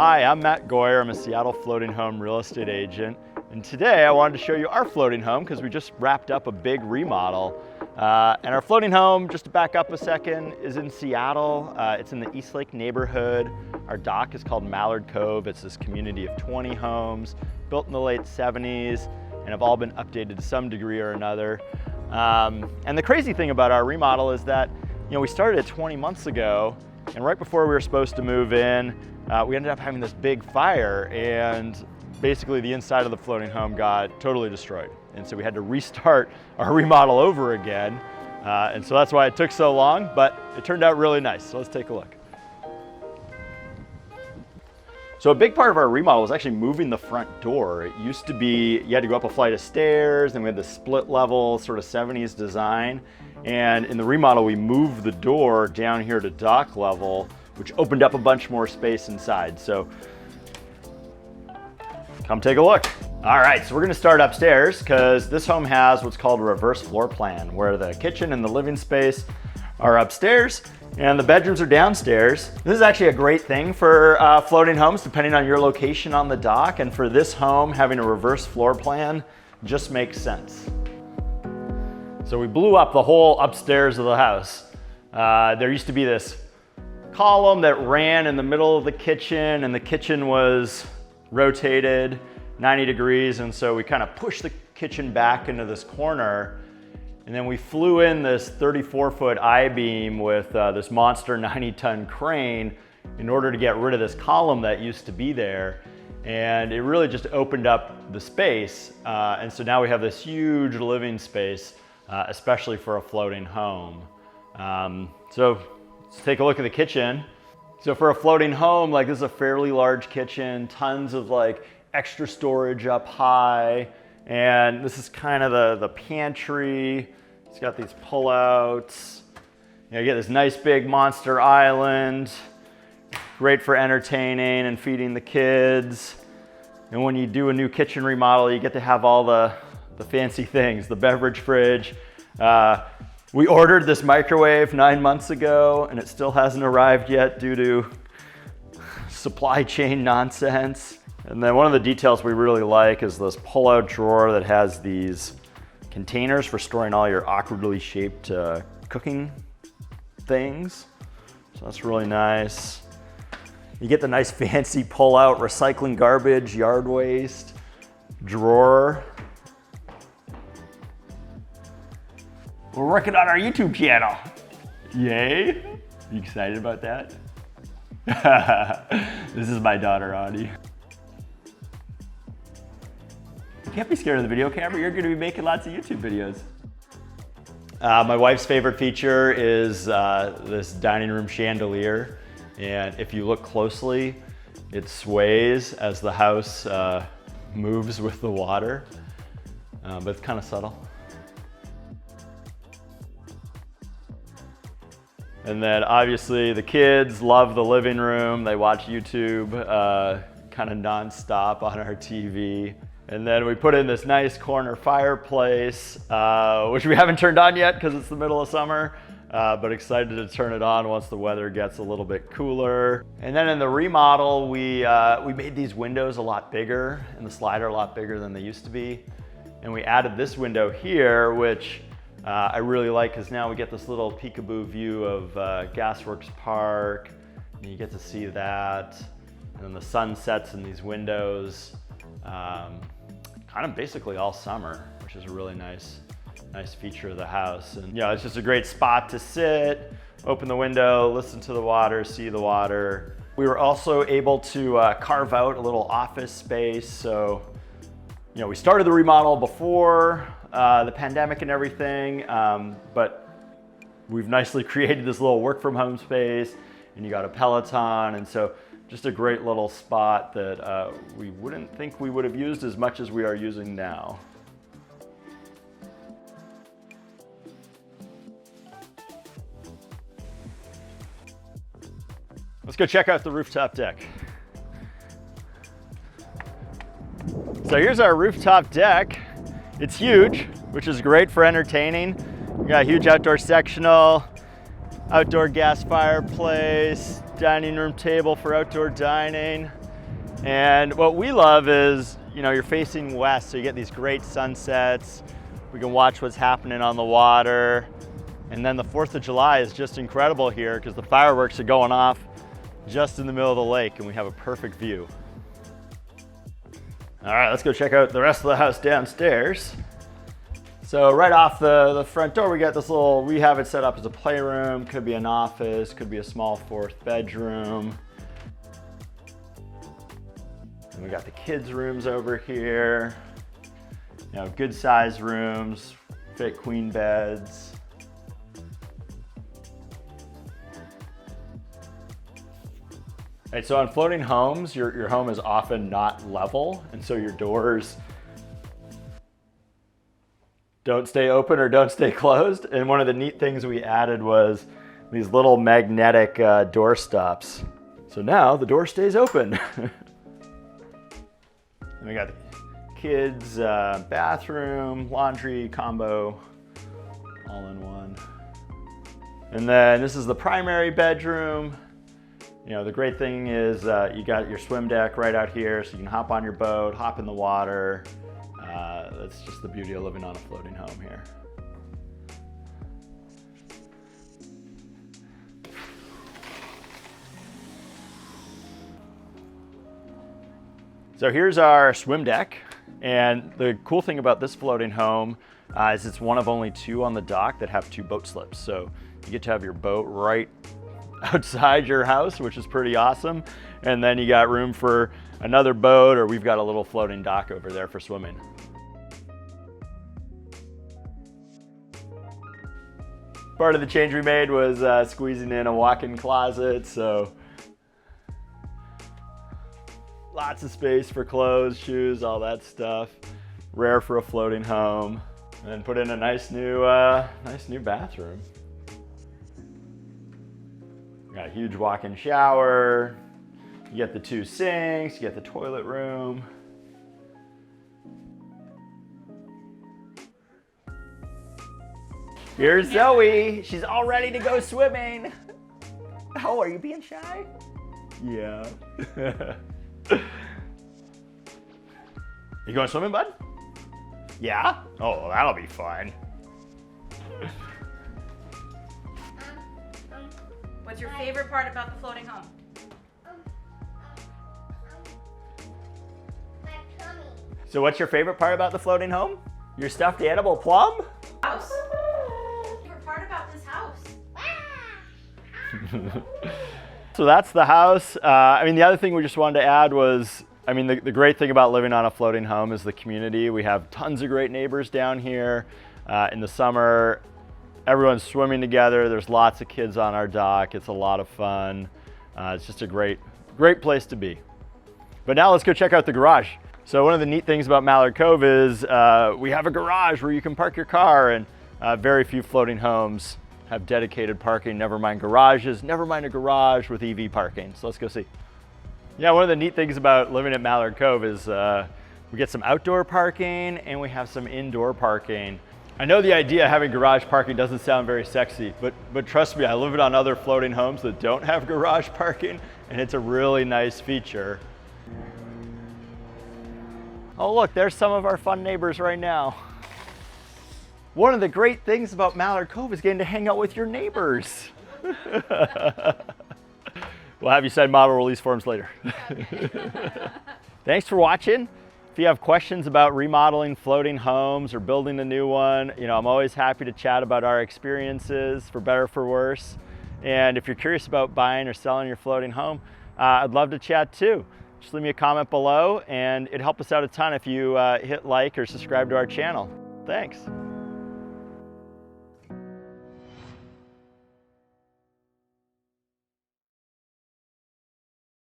Hi, I'm Matt Goyer. I'm a Seattle floating home real estate agent. And today I wanted to show you our floating home because we just wrapped up a big remodel. And our floating home, just to back up a second, is in Seattle. It's in the Eastlake neighborhood. Our dock is called Mallard Cove. It's this community of 20 homes built in the late 70s and have all been updated to some degree or another. And the crazy thing about our remodel is that, we started it 20 months ago, and right before we were supposed to move in, we ended up having this big fire, and basically the inside of the floating home got totally destroyed. And so we had to restart our remodel over again. And so that's why it took so long, but it turned out really nice. So let's take a look. So a big part of our remodel was actually moving the front door. It used to be, you had to go up a flight of stairs, and we had the split level sort of 70s design. And in the remodel, we moved the door down here to dock level, which opened up a bunch more space inside. So come take a look. All right, so we're gonna start upstairs because this home has what's called a reverse floor plan, where the kitchen and the living space are upstairs and the bedrooms are downstairs. This is actually a great thing for floating homes, depending on your location on the dock. And for this home, having a reverse floor plan just makes sense. So we blew up the whole upstairs of the house. There used to be this column that ran in the middle of the kitchen, and the kitchen was rotated 90 degrees. And so we kind of pushed the kitchen back into this corner. And then we flew in this 34-foot I-beam with this monster 90-ton crane in order to get rid of this column that used to be there. And it really just opened up the space. And so now we have this huge living space, especially for a floating home. So let's take a look at the kitchen. So for a floating home, this is a fairly large kitchen, tons of extra storage up high. And this is kind of the pantry. It's got these pullouts. You get this nice big monster island. Great for entertaining and feeding the kids. And when you do a new kitchen remodel, you get to have all the fancy things, the beverage fridge. We ordered this microwave 9 months ago, and it still hasn't arrived yet due to supply chain nonsense. And then one of the details we really like is this pull-out drawer that has these containers for storing all your awkwardly shaped cooking things. So that's really nice. You get the nice fancy pull-out recycling garbage, yard waste drawer. We're working on our YouTube channel. Yay! You excited about that? This is my daughter, Audie. You can't be scared of the video camera. You're going to be making lots of YouTube videos. My wife's favorite feature is this dining room chandelier. And if you look closely, it sways as the house moves with the water. But it's kind of subtle. And then obviously the kids love the living room. They watch YouTube kind of nonstop on our TV. And then we put in this nice corner fireplace, which we haven't turned on yet because it's the middle of summer, but excited to turn it on once the weather gets a little bit cooler. And then in the remodel, we made these windows a lot bigger and the slider a lot bigger than they used to be. And we added this window here, which I really like because now we get this little peekaboo view of Gasworks Park. And you get to see that. And then the sun sets in these windows. Kind of basically all summer, which is a really nice feature of the house. And it's just a great spot to sit, open the window, listen to the water, see the water. We were also able to carve out a little office space. So, we started the remodel before the pandemic and everything, but we've nicely created this little work from home space, and you got a Peloton, and so just a great little spot that we wouldn't think we would have used as much as we are using now. Let's go check out the rooftop deck. So here's our rooftop deck. It's huge, which is great for entertaining. We got a huge outdoor sectional, outdoor gas fireplace, dining room table for outdoor dining. And what we love is, you know, you're facing west, so you get these great sunsets. We can watch what's happening on the water. And then the 4th of July is just incredible here because the fireworks are going off just in the middle of the lake and we have a perfect view. All right, let's go check out the rest of the house downstairs. So right off the front door, we have it set up as a playroom, could be an office, could be a small 4th bedroom. And we got the kids' rooms over here. You know, good sized rooms, fit queen beds. Right, so on floating homes, your home is often not level, and so your doors don't stay open or don't stay closed. And one of the neat things we added was these little magnetic door stops. So now the door stays open. And we got the kids' bathroom, laundry combo, all in one. And then this is the primary bedroom. You know, the great thing is you got your swim deck right out here, so you can hop on your boat, hop in the water. That's just the beauty of living on a floating home here. So here's our swim deck. And the cool thing about this floating home is it's one of only 2 on the dock that have 2 boat slips. So you get to have your boat right outside your house, which is pretty awesome. And then you got room for another boat, or we've got a little floating dock over there for swimming. Part of the change we made was squeezing in a walk-in closet, so lots of space for clothes, shoes, all that stuff. Rare for a floating home. And then put in a nice new bathroom. Got a huge walk-in shower. You get the 2 sinks, you get the toilet room. Here's Zoe. She's all ready to go swimming. Oh, are you being shy? Yeah. You going swimming, bud? Yeah? Oh, that'll be fun. What's your favorite part about the floating home? My tummy. So what's your favorite part about the floating home? Your stuffed animal Plum? House. Favorite part about this house? So that's the house. I mean, the other thing we just wanted to add was, I mean, the great thing about living on a floating home is the community. We have tons of great neighbors down here. In the summer, everyone's swimming together. There's lots of kids on our dock. It's a lot of fun. It's just a great place to be. But now let's go check out the garage. So one of the neat things about Mallard Cove is we have a garage where you can park your car, and very few floating homes have dedicated parking, never mind garages, never mind a garage with EV parking. So let's go see. Yeah, one of the neat things about living at Mallard Cove is we get some outdoor parking and we have some indoor parking. I know the idea of having garage parking doesn't sound very sexy, but trust me, I live on other floating homes that don't have garage parking, and it's a really nice feature. Oh look, there's some of our fun neighbors right now. One of the great things about Mallard Cove is getting to hang out with your neighbors. We'll have you sign model release forms later. Thanks for watching. If you have questions about remodeling floating homes or building a new one, you know, I'm always happy to chat about our experiences, for better or for worse. And if you're curious about buying or selling your floating home, I'd love to chat too. Just leave me a comment below, and it'd help us out a ton if you hit like or subscribe to our channel. Thanks.